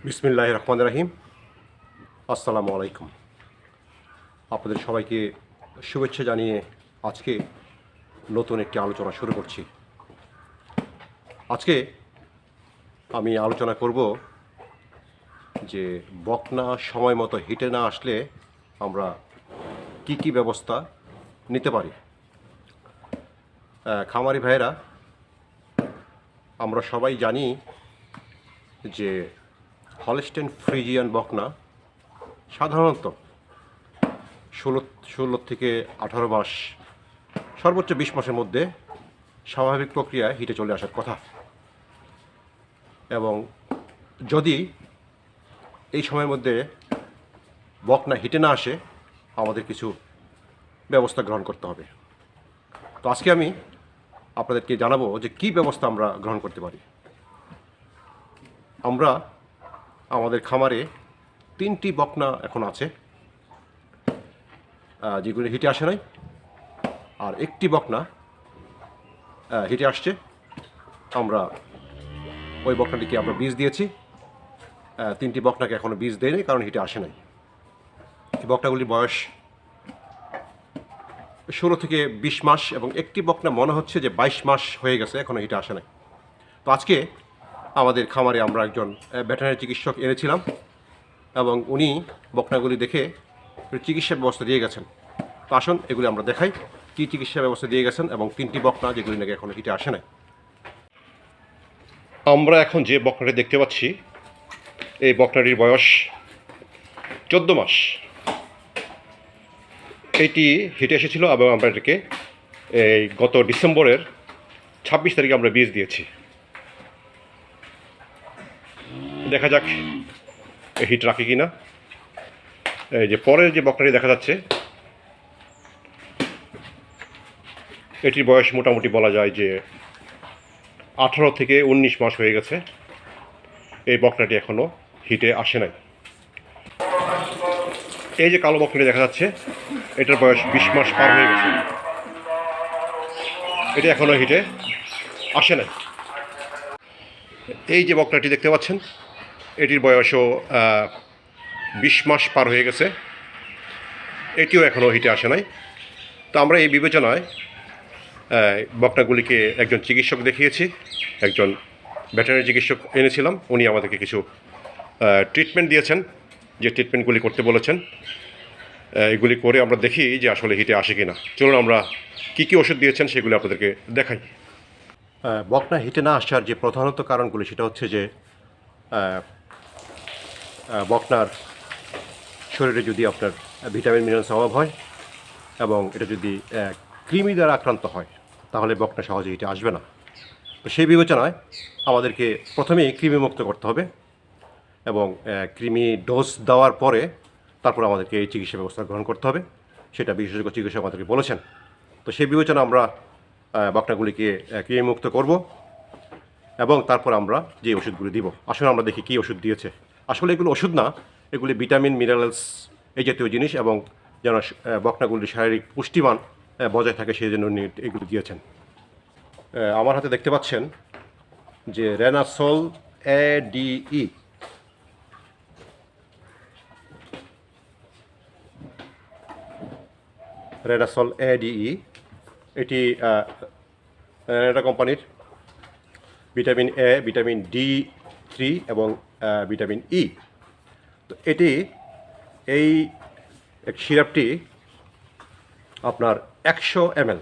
বিসমিল্লাহির রহমানির রহিম। আসসালামু আলাইকুম। আপনাদের সবাইকে শুভেচ্ছা জানিয়ে আজকে নতুন একটি আলোচনা শুরু করছি। আজকে আমি আলোচনা করব যে বকনা সময় মতো হিটে না আসলে আমরা কি ব্যবস্থা নিতে পারি। খামারি ভাইয়েরা, আমরা সবাই জানি যে হলস্টেইন ফ্রিজিয়ান বকনা সাধারণত 16 থেকে 18 মাস, সর্বোচ্চ 20 মাসের মধ্যে স্বাভাবিক প্রক্রিয়ায় হিটে চলে আসার কথা। এবং যদি এই সময়ের মধ্যে বকনা হিটে না আসে, আমাদের কিছু ব্যবস্থা গ্রহণ করতে হবে। তো আজকে আমি আপনাদেরকে জানাবো যে কী ব্যবস্থা আমরা গ্রহণ করতে পারি। আমরা আমাদের খামারে 3টি বকনা এখন আছে যেগুলো হিটে আসে নাই, আর একটি বকনা হিটে আসছে। আমরা ওই বকনাটিকে আমরা বীজ দিয়েছি। 3টি বকনাকে এখনও বীজ দেয়নি, কারণ হিটে আসে নাই। এই বকনাগুলির বয়স 16 থেকে 20 মাস এবং একটি বকনা মনে হচ্ছে যে 22 মাস হয়ে গেছে, এখনও হিটে আসে নাই। তো আজকে আমাদের খামারে আমরা একজন ভেটেরিনারি চিকিৎসক এনেছিলাম এবং উনি বকনাগুলি দেখে চিকিৎসা ব্যবস্থা দিয়ে গেছেন। তো আসুন এগুলি আমরা দেখাই কী চিকিৎসা ব্যবস্থা দিয়ে গেছেন এবং 3টি বকনা যেগুলি নাকি এখনও হিটে আসে নাই। আমরা এখন যে বকনাটি দেখতে পাচ্ছি, এই বকনাটির বয়স 14 মাস। এইটি হিটে এসেছিল এবং আমরা এটাকে এই গত ডিসেম্বরের 26 তারিখে আমরা বীজ দিয়েছি। দেখা যাক হিট রাখে কিনা। এই যে পরের যে বকনাটি দেখা যাচ্ছে, এটির বয়স মোটামুটি বলা যায় যে 18 থেকে 19 মাস হয়ে গেছে। এই বকনাটি এখনও হিটে আসে নাই। এই যে কালো বকনাটি দেখা যাচ্ছে, এটার বয়স 20 মাস পার হয়ে গেছে, এটা এখনও হিটে আসে নাই। এই যে বকনাটি দেখতে পাচ্ছেন, এটির বয়সও 20 মাস পার হয়ে গেছে, এটিও এখনও হিটে আসে নাই। তো আমরা এই বিবেচনায় বকনাগুলিকে একজন চিকিৎসক দেখিয়েছি, একজন ভেটেরিনারি চিকিৎসক এনেছিলাম। উনি আমাদেরকে কিছু ট্রিটমেন্ট দিয়েছেন, যে ট্রিটমেন্টগুলি করতে বলেছেন। এগুলি করে আমরা দেখি যে আসলে হিটে আসে কিনা। চলুন আমরা কী ওষুধ দিয়েছেন সেগুলি আপনাদেরকে দেখাই। বকনা হিটে না আসার যে প্রধানত কারণগুলি, সেটা হচ্ছে যে বকনার শরীরে যদি আপনার ভিটামিন মিনারেলস অভাব হয় এবং এটা যদি কৃমি দ্বারা আক্রান্ত হয়, তাহলে বকনা সহজে হিটে আসবে না। তো সেই বিবেচনায় আমাদেরকে প্রথমেই কৃমিমুক্ত করতে হবে এবং কৃমি ডোজ দেওয়ার পরে তারপর আমাদেরকে এই চিকিৎসা ব্যবস্থা গ্রহণ করতে হবে। সেটা বিশেষজ্ঞ চিকিৎসক আমাদেরকে বলেছেন। তো সেই বিবেচনা আমরা বকনাগুলিকে কৃমিমুক্ত করব এবং তারপর আমরা যে ওষুধগুলি দিব। আসলে আমরা দেখি কী ওষুধ দিয়েছে। আসলে এগুলো ওষুধ না, এগুলি ভিটামিন মিনারেলস এই জাতীয় জিনিস, এবং যেন বকনাগুলির শারীরিক পুষ্টিমান বজায় থাকে সেই জন্য উনি এগুলি দিয়েছেন। আমার হাতে দেখতে পাচ্ছেন যে রেনাসল ADE, রেনাসল ADE, এটি এটা কোম্পানির ভিটামিন A, ভিটামিন D3 এবং ভিটামিন E। তো এই সিরাপটি আপনার 100 ml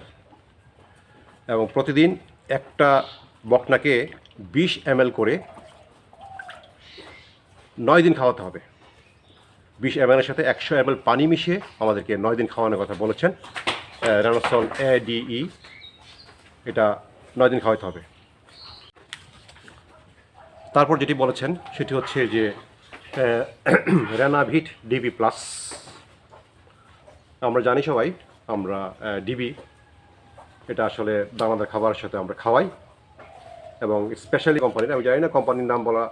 এবং প্রতিদিন একটা বকনাকে 20 ml করে 9 দিন খাওয়াতে হবে। 20 ml এর সাথে 100 ml পানি মিশিয়ে আমাদেরকে 9 দিন খাওয়ানোর কথা বলেছেন রেনাসল ADE। এটা 9 দিন খাওয়াতে হবে। তারপর যেটি বলেছেন সেটি হচ্ছে যে রেনাভিট DB+। আমরা জানি সবাই, আমরা ডিবি এটা আসলে দানাদার খাবারের সাথে আমরা খাওয়াই, এবং স্পেশালি কোম্পানির, আমি জানি না কোম্পানির নাম বলা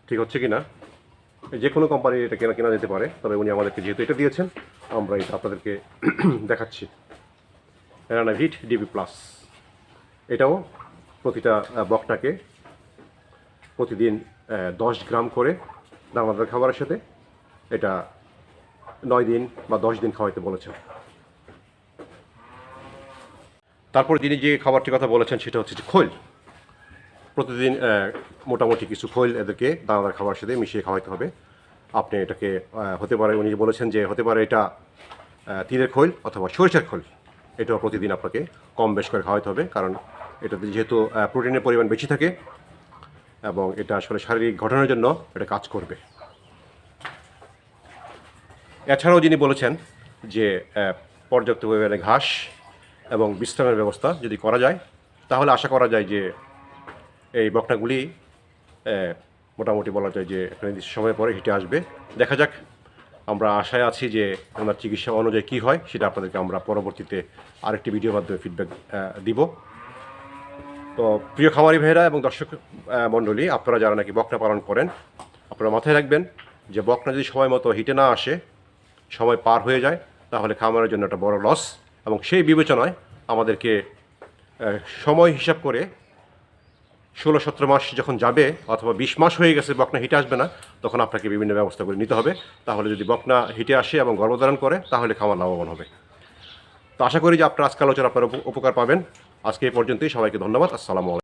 ঠিক হচ্ছে কি না, যে কোনো কোম্পানির এটা কেনা যেতে পারে, তবে উনি আমাদেরকে যেহেতু এটা দিয়েছেন আমরা এটা আপনাদেরকে দেখাচ্ছি। রেনাভিট DB+, এটাও প্রতিটা বকনাকে প্রতিদিন 10 গ্রাম করে দানাদার খাবারের সাথে এটা 9 দিন বা 10 দিন খাওয়াইতে বলেছেন। তারপর যিনি যে খাবারটির কথা বলেছেন সেটা হচ্ছে যে খৈল। প্রতিদিন মোটামুটি কিছু খৈল এদেরকে দানাদার খাবারের সাথে মিশিয়ে খাওয়াইতে হবে। আপনি এটাকে হতে পারে, উনি বলেছেন যে হতে পারে এটা তিলের খৈল অথবা সরিষার খৈল। এটাও প্রতিদিন আপনাকে কম বেশ করে খাওয়াইতে হবে, কারণ এটাতে যেহেতু প্রোটিনের পরিমাণ বেশি থাকে এবং এটা আসলে শারীরিক গঠনের জন্য এটা কাজ করবে। এছাড়াও যিনি বলেছেন যে পর্যাপ্ত পরিমাণে ঘাস এবং বিশ্রামের ব্যবস্থা যদি করা যায় তাহলে আশা করা যায় যে এই বকনাগুলি মোটামুটি বলা যায় যে একটা নির্দিষ্ট সময় পরে হিটে আসবে। দেখা যাক, আমরা আশায় আছি যে ওনার চিকিৎসা অনুযায়ী কী হয় সেটা আপনাদেরকে আমরা পরবর্তীতে আরেকটি ভিডিওর মাধ্যমে ফিডব্যাক দিব। তো প্রিয় খামারি ভাইয়েরা এবং দর্শক মণ্ডলী, আপনারা যারা নাকি বকনা পালন করেন, আপনারা মাথায় রাখবেন যে বকনা যদি সময় মতো হিটে না আসে, সময় পার হয়ে যায়, তাহলে খামারের জন্য একটা বড় লস। এবং সেই বিবেচনায় আমাদেরকে সময় হিসাব করে 16-17 মাস যখন যাবে অথবা 20 মাস হয়ে গেছে বকনা হিটে আসবে না, তখন আপনাকে বিভিন্ন ব্যবস্থাগুলো নিতে হবে। তাহলে যদি বকনা হিটে আসে এবং গর্ভধারণ করে তাহলে খামার লাভবান হবে। তো আশা করি যে আপনার আজকে আলোচনা আপনার উপকার পাবেন। আজকে এই পর্যন্তই, সবাইকে ধন্যবাদ। আসসালামু আলাইকুম।